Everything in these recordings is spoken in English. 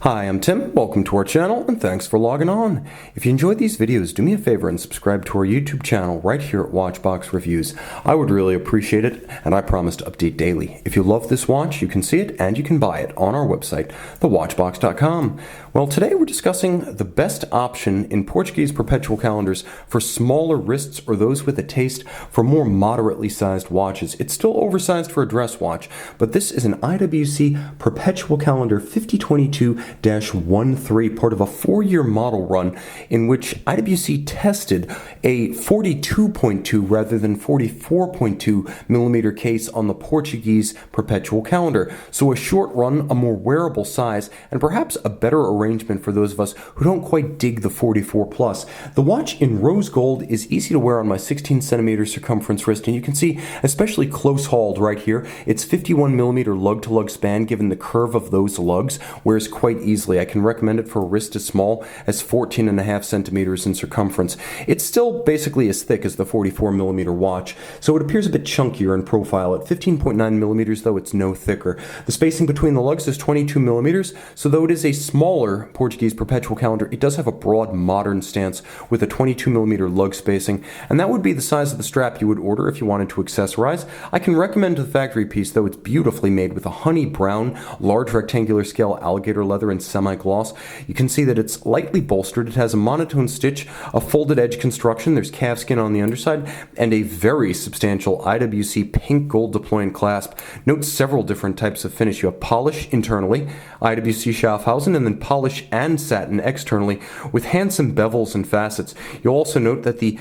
Hi, I'm Tim. Welcome to our channel and thanks for logging on. If you enjoyed these videos, do me a favor and subscribe to our YouTube channel right here at Watchbox Reviews. I would really appreciate it, and I promise to update daily. If you love this watch, you can see it and you can buy it on our website, thewatchbox.com. Well, today we're discussing the best option in Portuguese perpetual calendars for smaller wrists or those with a taste for more moderately sized watches. It's still oversized for a dress watch, but this is an IWC Perpetual Calendar 5022-13, part of a 4-year model run in which IWC tested a 42.2 rather than 44.2 millimeter case on the Portuguese Perpetual Calendar. So a short run, a more wearable size, and perhaps a better arrangement for those of us who don't quite dig the 44 plus. The watch in rose gold is easy to wear on my 16 centimeter circumference wrist, and you can see, especially close hauled right here, it's 51 millimeter lug-to-lug span. Given the curve of those lugs, wears quite easily. I can recommend it for a wrist as small as 14.5 centimeters in circumference. It's still basically as thick as the 44 millimeter watch, so it appears a bit chunkier in profile. At 15.9 millimeters, though, it's no thicker. The spacing between the lugs is 22 millimeters, so though it is a smaller Portuguese Perpetual Calendar, it does have a broad modern stance with a 22 millimeter lug spacing, and that would be the size of the strap you would order if you wanted to accessorize. I can recommend the factory piece, though. It's beautifully made with a honey brown, large rectangular scale alligator leather and semi-gloss. You can see that it's lightly bolstered. It has a monotone stitch, a folded edge construction, there's calf skin on the underside, and a very substantial IWC pink gold deploying clasp. Note several different types of finish. You have polish internally, IWC Schaffhausen, and then polish and satin externally with handsome bevels and facets. You'll also note that the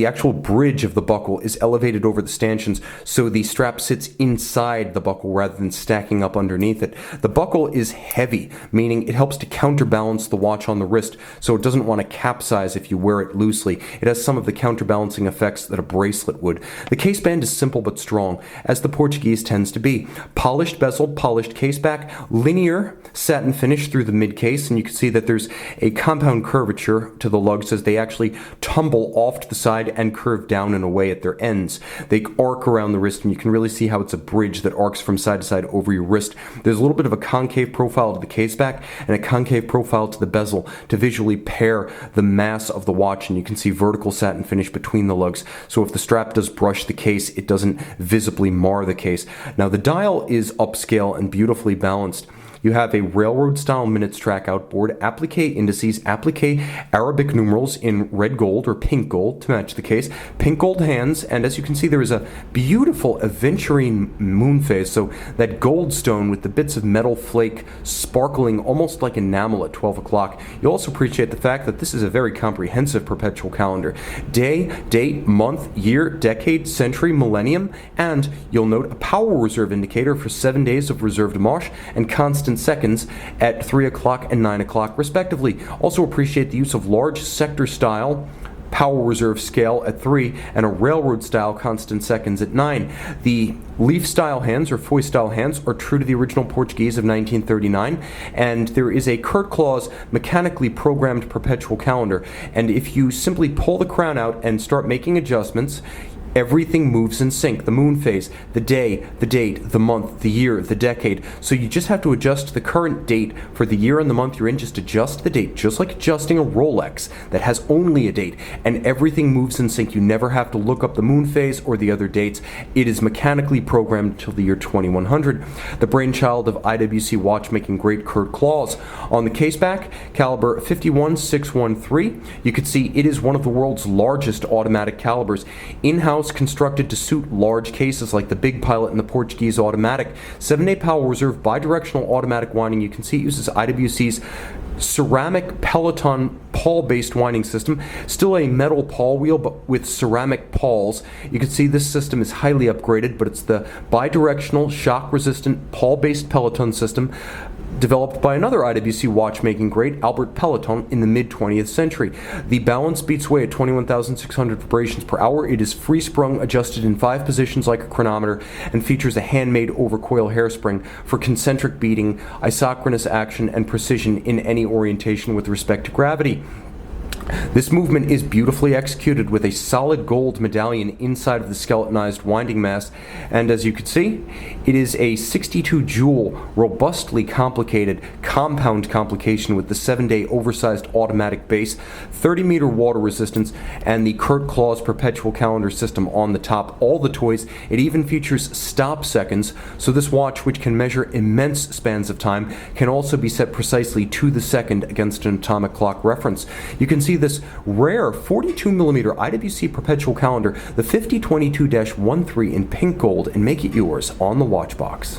actual bridge of the buckle is elevated over the stanchions, so the strap sits inside the buckle rather than stacking up underneath it. The buckle is heavy, meaning it helps to counterbalance the watch on the wrist, so it doesn't want to capsize if you wear it loosely. It has some of the counterbalancing effects that a bracelet would. The case band is simple but strong, as the Portuguese tends to be. Polished bezel, polished case back, linear satin finish through the mid case, and you can see that there's a compound curvature to the lugs as they actually tumble off to the side and curve down and away at their ends. They arc around the wrist, and you can really see how it's a bridge that arcs from side to side over your wrist. There's a little bit of a concave profile to the case back and a concave profile to the bezel to visually pair the mass of the watch, and you can see vertical satin finish between the lugs, so if the strap does brush the case, it doesn't visibly mar the case. Now the dial is upscale and beautifully balanced. You have a railroad-style minutes track outboard, applique indices, applique Arabic numerals in red gold or pink gold to match the case, pink gold hands, and as you can see there is a beautiful aventurine moon phase, so that gold stone with the bits of metal flake sparkling almost like enamel at 12 o'clock. You'll also appreciate the fact that this is a very comprehensive perpetual calendar. Day, date, month, year, decade, century, millennium, and you'll note a power reserve indicator for 7 days of reserve de marche and constant seconds at 3 o'clock and 9 o'clock respectively. Also appreciate the use of large sector style power reserve scale at 3 and a railroad style constant seconds at 9. The leaf style hands or foy style hands are true to the original Portuguese of 1939, and there is a Kurt Claus mechanically programmed perpetual calendar, and if you simply pull the crown out and start making adjustments, everything moves in sync. The moon phase, the day, the date, the month, the year, the decade. So you just have to adjust the current date for the year and the month you're in. Just adjust the date, just like adjusting a Rolex that has only a date, and everything moves in sync. You never have to look up the moon phase or the other dates. It is mechanically programmed until the year 2100. The brainchild of IWC watchmaking great Kurt Claus. On the case back, caliber 51613. You can see it is one of the world's largest automatic calibers. In-house constructed to suit large cases like the Big Pilot and the Portuguese Automatic. 7-day power reserve bidirectional automatic winding. You can see it uses IWC's ceramic Peloton pawl-based winding system. Still a metal pawl wheel, but with ceramic pawls. You can see this system is highly upgraded, but it's the bidirectional, shock-resistant, pawl-based Peloton system developed by another IWC watchmaking great, Albert Peloton, in the mid-20th century. The balance beats away at 21,600 vibrations per hour. It is free-sprung, adjusted in 5 positions like a chronometer, and features a handmade overcoil hairspring for concentric beating, isochronous action, and precision in any orientation with respect to gravity. This movement is beautifully executed with a solid gold medallion inside of the skeletonized winding mass, and as you can see, it is a 62 joule, robustly complicated compound complication with the 7-day oversized automatic base, 30-meter water resistance, and the Kurt Claus Perpetual Calendar system on the top. All the toys. It even features stop seconds, so this watch, which can measure immense spans of time, can also be set precisely to the second against an atomic clock reference. You can see this rare 42mm IWC Perpetual Calendar, the 5022-13 in pink gold, and make it yours on the watch box.